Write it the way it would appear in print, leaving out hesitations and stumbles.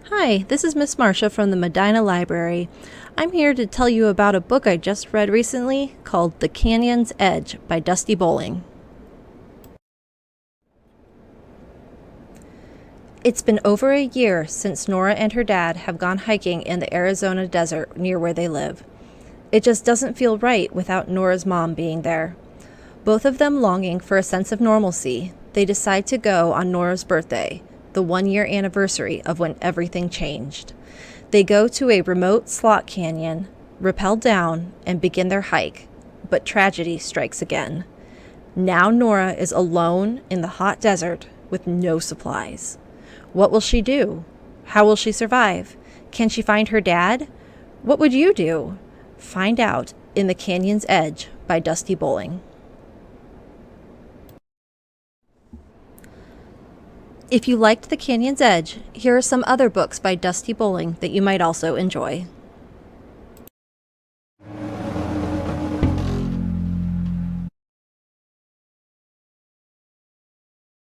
Hi, this is Miss Marcia from the Medina Library. I'm here to tell you about a book I just read recently called The Canyon's Edge by Dusti Miller. It's been over a year since Nora and her dad have gone hiking in the Arizona desert near where they live. It just doesn't feel right without Nora's mom being there. Both of them longing for a sense of normalcy, they decide to go on Nora's birthday, the 1-year anniversary of when everything changed. They go to a remote slot canyon, rappel down, and begin their hike, but tragedy strikes again. Now Nora is alone in the hot desert with no supplies. What will she do? How will she survive? Can she find her dad? What would you do? Find out in The Canyon's Edge by Dusti Miller. If you liked The Canyon's Edge, here are some other books by Dusti Miller that you might also enjoy.